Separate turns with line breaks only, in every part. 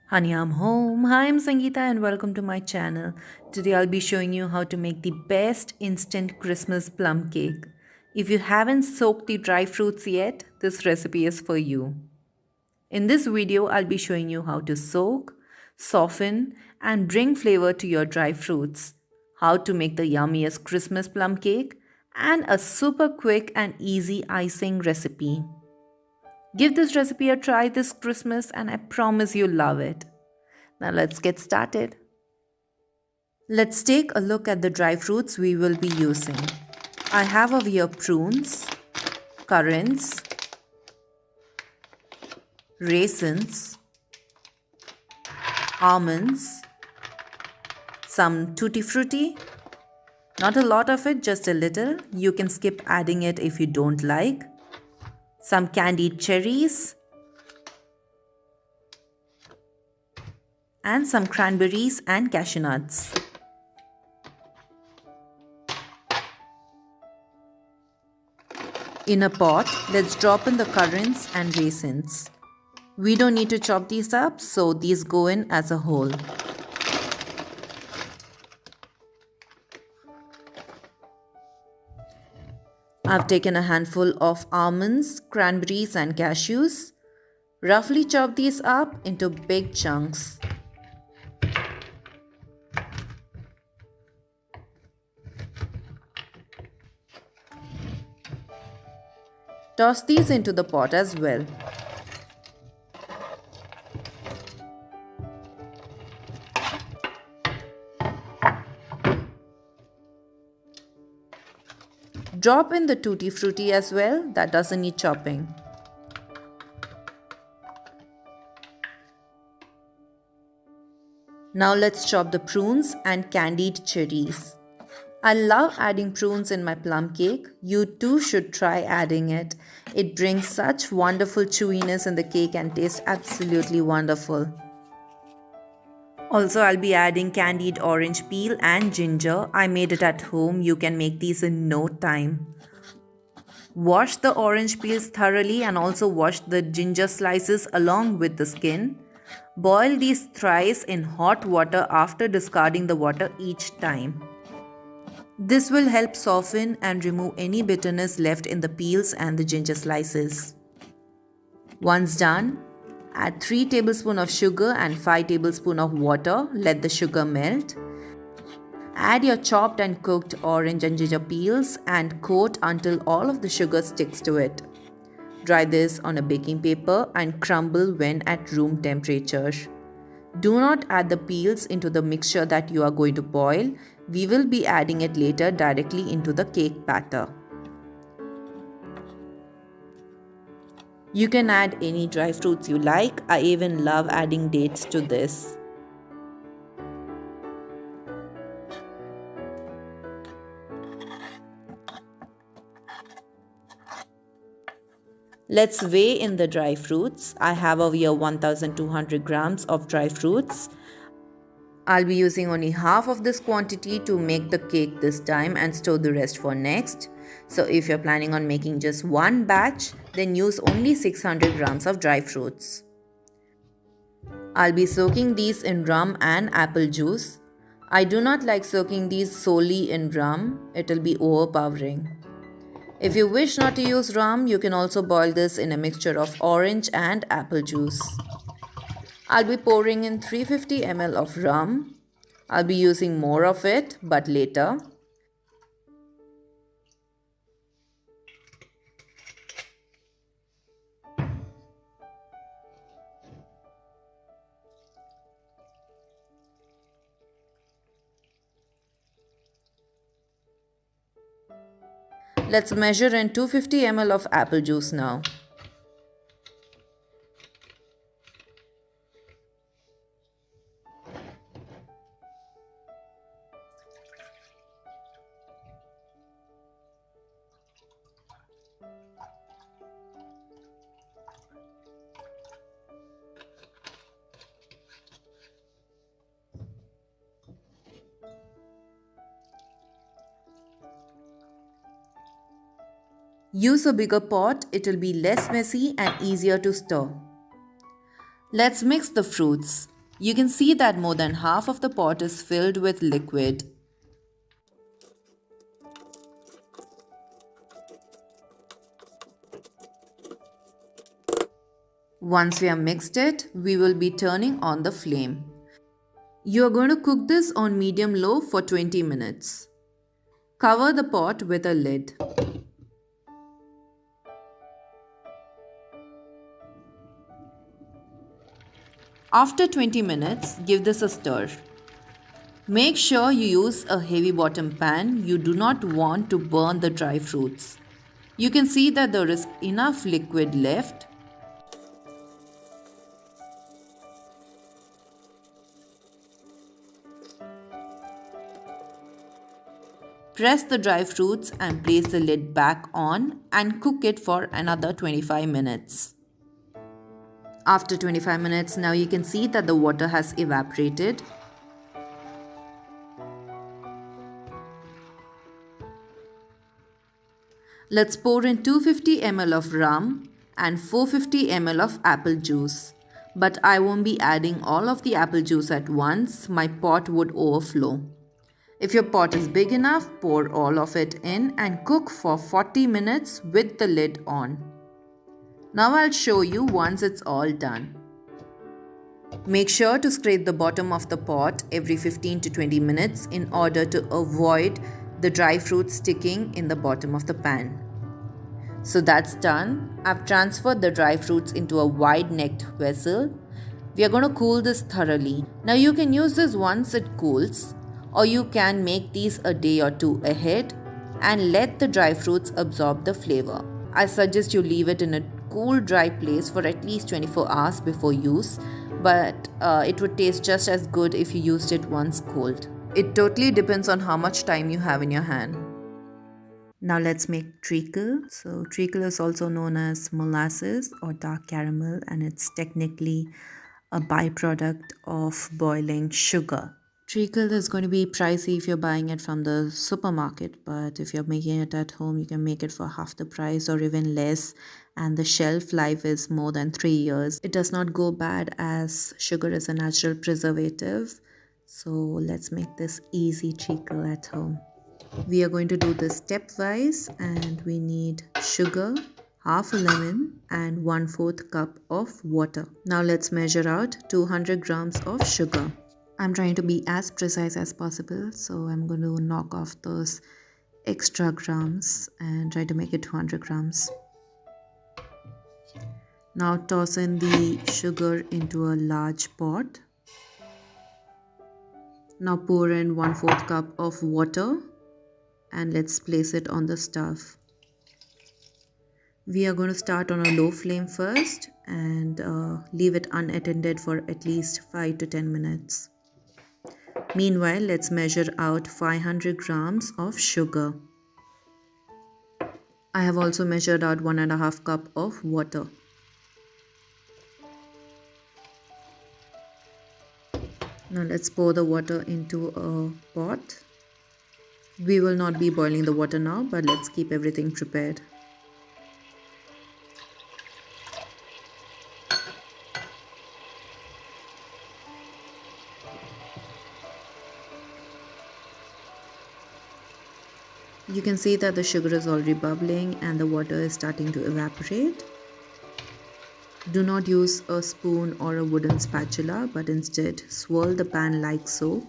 Honey, I'm home. Hi, I'm Sangeeta and welcome to my channel. Today I'll be showing you how to make the best instant Christmas plum cake. If you haven't soaked the dry fruits yet, this recipe is for you. In this video, I'll be showing you how to soak, soften and bring flavor to your dry fruits, how to make the yummiest Christmas plum cake, and a super quick and easy icing recipe. Give this recipe a try this Christmas and I promise you'll love it. Now let's get started. Let's take a look at the dry fruits we will be using. I have over here prunes, currants, raisins, almonds, some tutti frutti. Not a lot of it, just a little. You can skip adding it if you don't like. Some candied cherries and some cranberries and cashew nuts. In a pot, let's drop in the currants and raisins. We don't need to chop these up, so these go in as a whole. I've taken a handful of almonds, cranberries and cashews. Roughly chop these up into big chunks. Toss these into the pot as well. Drop in the tutti frutti as well, that doesn't need chopping. Now let's chop the prunes and candied cherries. I love adding prunes in my plum cake. You too should try adding it. It brings such wonderful chewiness in the cake and tastes absolutely wonderful. Also, I'll be adding candied orange peel and ginger. I made it at home. You can make these in no time. Wash the orange peels thoroughly and also wash the ginger slices along with the skin. Boil these thrice in hot water after discarding the water each time. This will help soften and remove any bitterness left in the peels and the ginger slices. Once done, add 3 tablespoons of sugar and 5 tablespoons of water. Let the sugar melt. Add your chopped and cooked orange and ginger peels and coat until all of the sugar sticks to it. Dry this on a baking paper and crumble when at room temperature. Do not add the peels into the mixture that you are going to boil. We will be adding it later directly into the cake batter. You can add any dry fruits you like. I even love adding dates to this. Let's weigh in the dry fruits. I have over here 1200 grams of dry fruits. I'll be using only half of this quantity to make the cake this time and store the rest for next. So if you're planning on making just one batch, then use only 600 grams of dry fruits. I'll be soaking these in rum and apple juice. I do not like soaking these solely in rum. It'll be overpowering. If you wish not to use rum, you can also boil this in a mixture of orange and apple juice. I'll be pouring in 350 ml of rum. I'll be using more of it, but later. Let's measure in 250 ml of apple juice now. Use a bigger pot, it will be less messy and easier to stir. Let's mix the fruits. You can see that more than half of the pot is filled with liquid. Once we have mixed it, we will be turning on the flame. You are going to cook this on medium-low for 20 minutes. Cover the pot with a lid. After 20 minutes, give this a stir. Make sure you use a heavy bottom pan. You do not want to burn the dry fruits. You can see that there is enough liquid left. Press the dry fruits and place the lid back on and cook it for another 25 minutes. After 25 minutes, now you can see that the water has evaporated. Let's pour in 250 ml of rum and 450 ml of apple juice. But I won't be adding all of the apple juice at once, my pot would overflow. If your pot is big enough, pour all of it in and cook for 40 minutes with the lid on. Now I'll show you once it's all done. Make sure to scrape the bottom of the pot every 15 to 20 minutes in order to avoid the dry fruit sticking in the bottom of the pan. So that's done. I've transferred the dry fruits into a wide-necked vessel. We are going to cool this thoroughly. Now you can use this once it cools, or you can make these a day or two ahead and let the dry fruits absorb the flavor. I suggest you leave it in a cool, dry place for at least 24 hours before use, but it would taste just as good if you used it once cold. It totally depends on how much time you have in your hand. Now let's make treacle. So treacle is also known as molasses or dark caramel, and it's technically a byproduct of boiling sugar. Treacle is going to be pricey if you're buying it from the supermarket, but if you're making it at home, you can make it for half the price or even less, and the shelf life is more than 3 years. It does not go bad as sugar is a natural preservative. So let's make this easy treacle at home. We are going to do this stepwise, and we need sugar, half a lemon and 1/4 cup of water. Now let's measure out 200 grams of sugar. I'm trying to be as precise as possible, so I'm going to knock off those extra grams and try to make it 200 grams. Now toss in the sugar into a large pot. Now pour in 1/4 cup of water and let's place it on the stove. We are going to start on a low flame first and leave it unattended for at least 5 to 10 minutes. Meanwhile, let's measure out 500 grams of sugar. I have also measured out 1.5 cup of water. Now let's pour the water into a pot. We will not be boiling the water now, but let's keep everything prepared. You can see that the sugar is already bubbling and the water is starting to evaporate. Do not use a spoon or a wooden spatula, but instead swirl the pan like so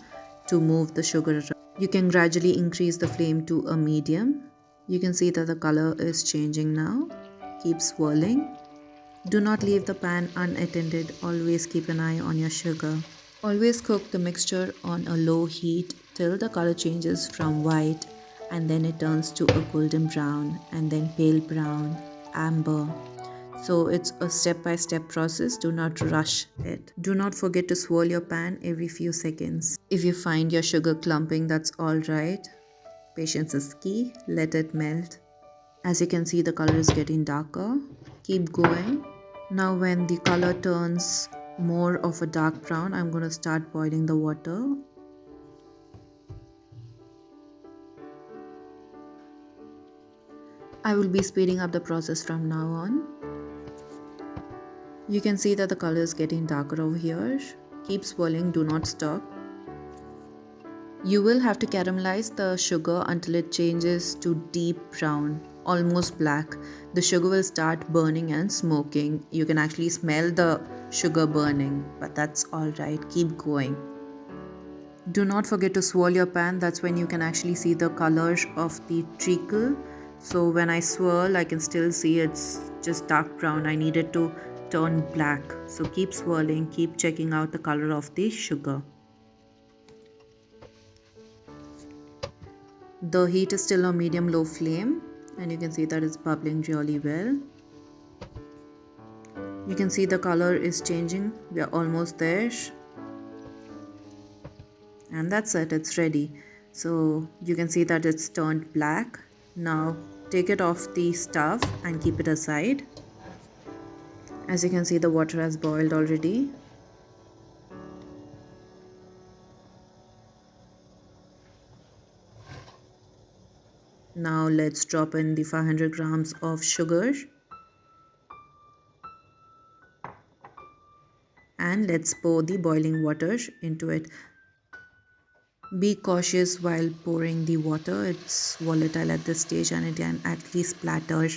to move the sugar around. You can gradually increase the flame to a medium. You can see that the color is changing now. Keep swirling. Do not leave the pan unattended. Always keep an eye on your sugar. Always cook the mixture on a low heat till the color changes from white and then it turns to a golden brown and then pale brown, amber. So it's a step-by-step process. Do not rush it. Do not forget to swirl your pan every few seconds. If you find your sugar clumping, that's all right. Patience is key. Let it melt. As you can see, the color is getting darker. Keep going. Now when the color turns more of a dark brown, I'm going to start boiling the water. I will be speeding up the process from now on. You can see that the color is getting darker over here. Keep swirling, do not stop. You will have to caramelize the sugar until it changes to deep brown, almost black. The sugar will start burning and smoking. You can actually smell the sugar burning, but that's alright. Keep going. Do not forget to swirl your pan. That's when you can actually see the colors of the treacle. So when I swirl, I can still see it's just dark brown. I need it to turn black. So keep swirling, keep checking out the color of the sugar. The heat is still on medium-low flame, and you can see that it's bubbling really well. You can see the color is changing. We are almost there. And that's it, it's ready. So you can see that it's turned black. Now take it off the stove and keep it aside. As you can see, the water has boiled already. Now let's drop in the 500 grams of sugar. And let's pour the boiling water into it. Be cautious while pouring the water. It's volatile at this stage and it can actually splatter.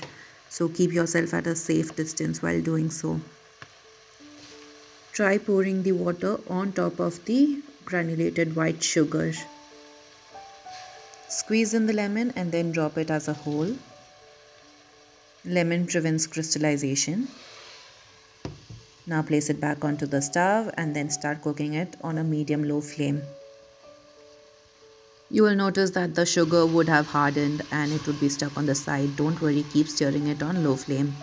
So keep yourself at a safe distance while doing so. Try pouring the water on top of the granulated white sugar. Squeeze in the lemon and then drop it as a whole. Lemon prevents crystallization. Now place it back onto the stove and then start cooking it on a medium-low flame. You will notice that the sugar would have hardened and it would be stuck on the side. Don't worry, keep stirring it on low flame.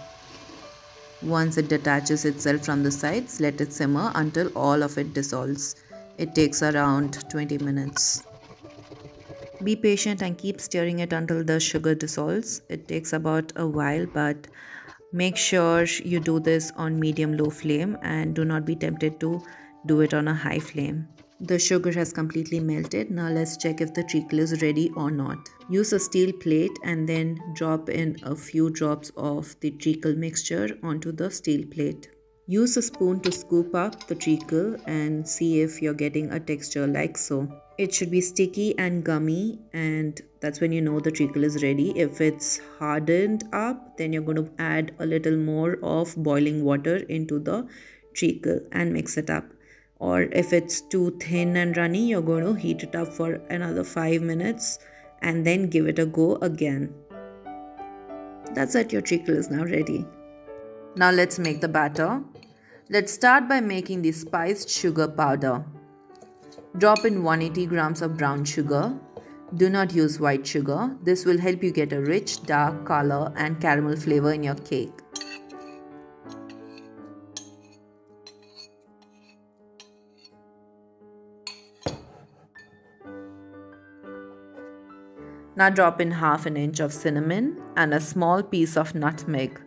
Once it detaches itself from the sides, let it simmer until all of it dissolves. It takes around 20 minutes. Be patient and keep stirring it until the sugar dissolves. It takes about a while, but make sure you do this on medium-low flame and do not be tempted to do it on a high flame. The sugar has completely melted. Now let's check if the treacle is ready or not. Use a steel plate and then drop in a few drops of the treacle mixture onto the steel plate. Use a spoon to scoop up the treacle and see if you're getting a texture like so. It should be sticky and gummy, and that's when you know the treacle is ready. If it's hardened up, then you're going to add a little more of boiling water into the treacle and mix it up. Or if it's too thin and runny, you're going to heat it up for another 5 minutes and then give it a go again. That's it, your treacle is now ready. Now let's make the batter. Let's start by making the spiced sugar powder. Drop in 180 grams of brown sugar. Do not use white sugar. This will help you get a rich, dark color and caramel flavor in your cake. Now drop in half an inch of cinnamon and a small piece of nutmeg.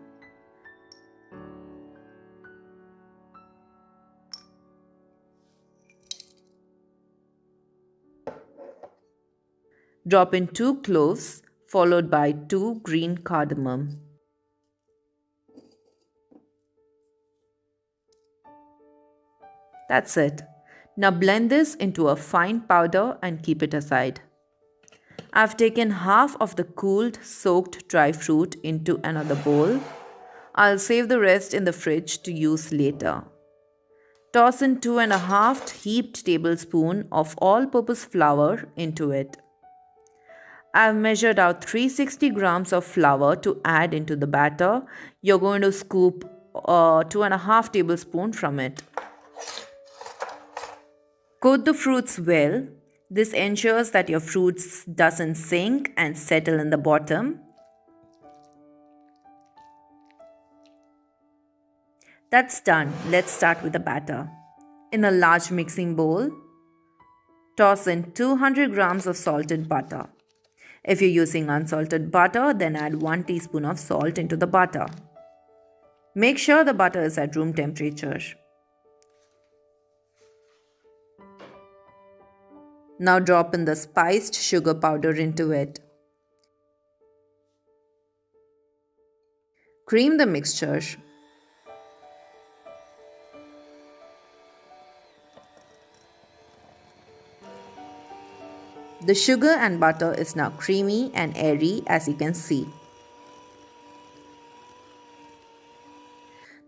Drop in 2 cloves followed by 2 green cardamom. That's it. Now blend this into a fine powder and keep it aside. I've taken half of the cooled soaked dry fruit into another bowl. I'll save the rest in the fridge to use later. Toss in 2½ heaped tablespoons of all-purpose flour into it. I've measured out 360 grams of flour to add into the batter. You're going to scoop 2½ tablespoons from it. Coat the fruits well. This ensures that your fruits doesn't sink and settle in the bottom. That's done. Let's start with the batter. In a large mixing bowl, toss in 200 grams of salted butter. If you're using unsalted butter, then add 1 teaspoon of salt into the butter. Make sure the butter is at room temperature. Now drop in the spiced sugar powder into it. Cream the mixture. The sugar and butter is now creamy and airy, as you can see.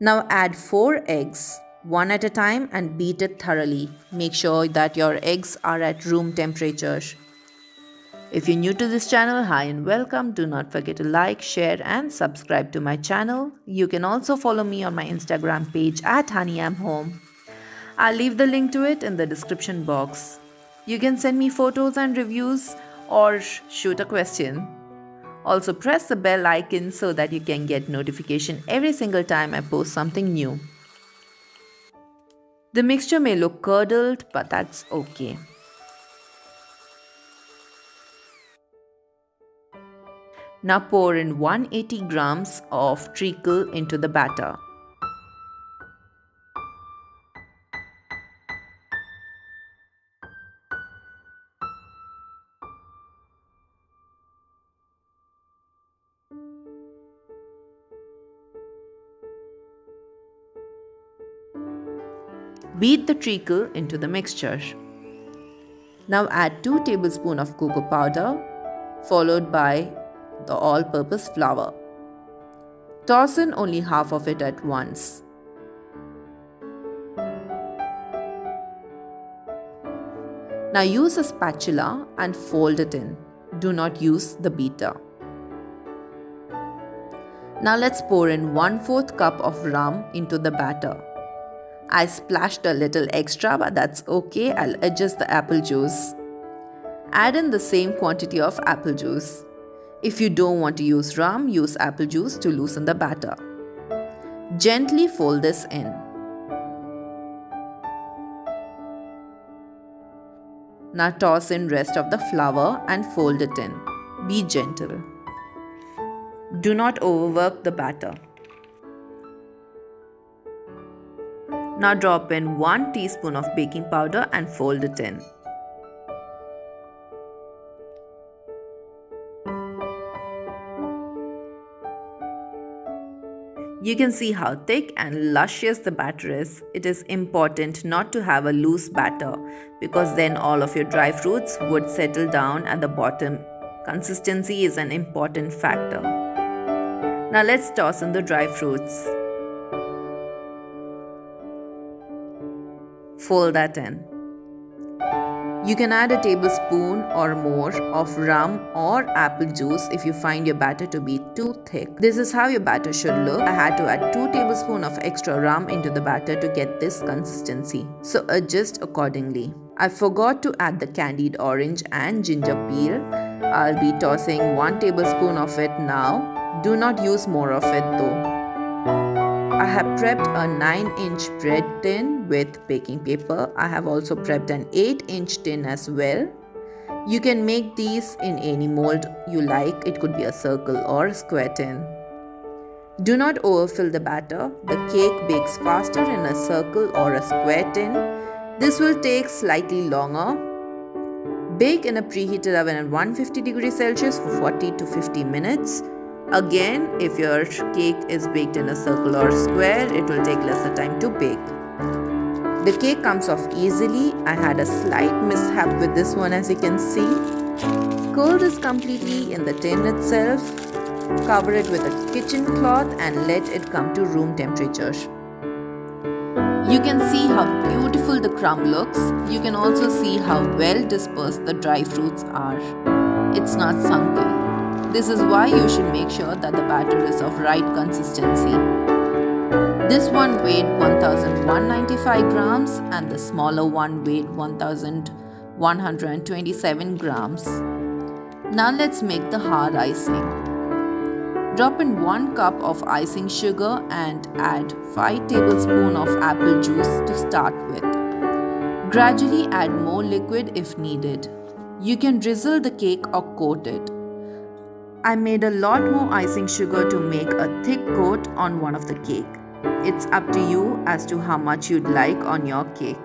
Now add 4 eggs, one at a time, and beat it thoroughly. Make sure that your eggs are at room temperature. If you're new to this channel, hi and welcome. Do not forget to like, share and subscribe to my channel. You can also follow me on my Instagram page at honeyamhome. I'll leave the link to it in the description box. You can send me photos and reviews or shoot a question. Also press the bell icon so that you can get notification every single time I post something new. The mixture may look curdled, but that's okay. Now pour in 180 grams of treacle into the batter. Beat the treacle into the mixture. Now add 2 tablespoons of cocoa powder followed by the all-purpose flour. Toss in only half of it at once. Now use a spatula and fold it in. Do not use the beater. Now let's pour in 1/4 cup of rum into the batter. I splashed a little extra, but that's okay. I'll adjust the apple juice. Add in the same quantity of apple juice. If you don't want to use rum, use apple juice to loosen the batter. Gently fold this in. Now toss in rest of the flour and fold it in. Be gentle. Do not overwork the batter. Now drop in 1 teaspoon of baking powder and fold it in. You can see how thick and luscious the batter is. It is important not to have a loose batter because then all of your dry fruits would settle down at the bottom. Consistency is an important factor. Now let's toss in the dry fruits. Fold that in. You can add a tablespoon or more of rum or apple juice if you find your batter to be too thick. This is how your batter should look. I had to add 2 tablespoons of extra rum into the batter to get this consistency, so adjust accordingly. I forgot to add the candied orange and ginger peel. I'll be tossing 1 tablespoon of it now. Do not use more of it though. I have prepped a 9-inch bread tin with baking paper. I have also prepped an 8-inch tin as well. You can make these in any mold you like. It could be a circle or a square tin. Do not overfill the batter. The cake bakes faster in a circle or a square tin. This will take slightly longer. Bake in a preheated oven at 150 degrees Celsius for 40 to 50 minutes. Again, if your cake is baked in a circle or square, it will take lesser time to bake. The cake comes off easily. I had a slight mishap with this one, as you can see. Cool this completely in the tin itself. Cover it with a kitchen cloth and let it come to room temperature. You can see how beautiful the crumb looks. You can also see how well dispersed the dry fruits are. It's not sunken. This is why you should make sure that the batter is of right consistency. This one weighed 1195 grams and the smaller one weighed 1127 grams. Now let's make the hard icing. Drop in 1 cup of icing sugar and add 5 tablespoons of apple juice to start with. Gradually add more liquid if needed. You can drizzle the cake or coat it. I made a lot more icing sugar to make a thick coat on one of the cake. It's up to you as to how much you'd like on your cake.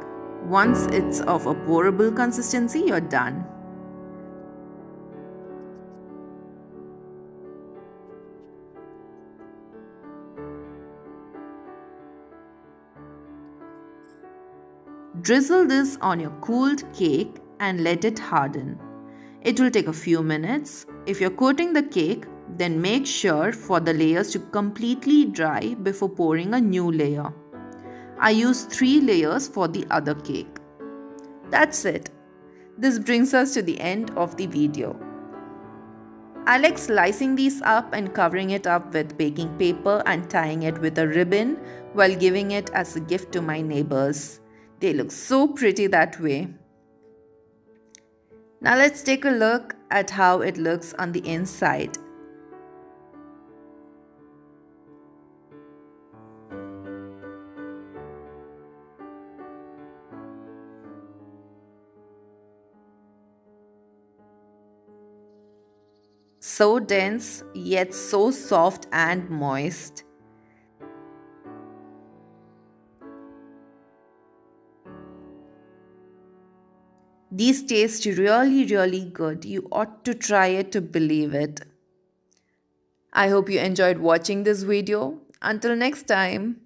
Once it's of a pourable consistency, you're done. Drizzle this on your cooled cake and let it harden. It will take a few minutes. If you're coating the cake, then make sure for the layers to completely dry before pouring a new layer. I used 3 layers for the other cake. That's it. This brings us to the end of the video. I like slicing these up and covering it up with baking paper and tying it with a ribbon while giving it as a gift to my neighbors. They look so pretty that way. Now let's take a look at how it looks on the inside. So dense, yet so soft and moist. These taste really good. You ought to try it to believe it. I hope you enjoyed watching this video. Until next time.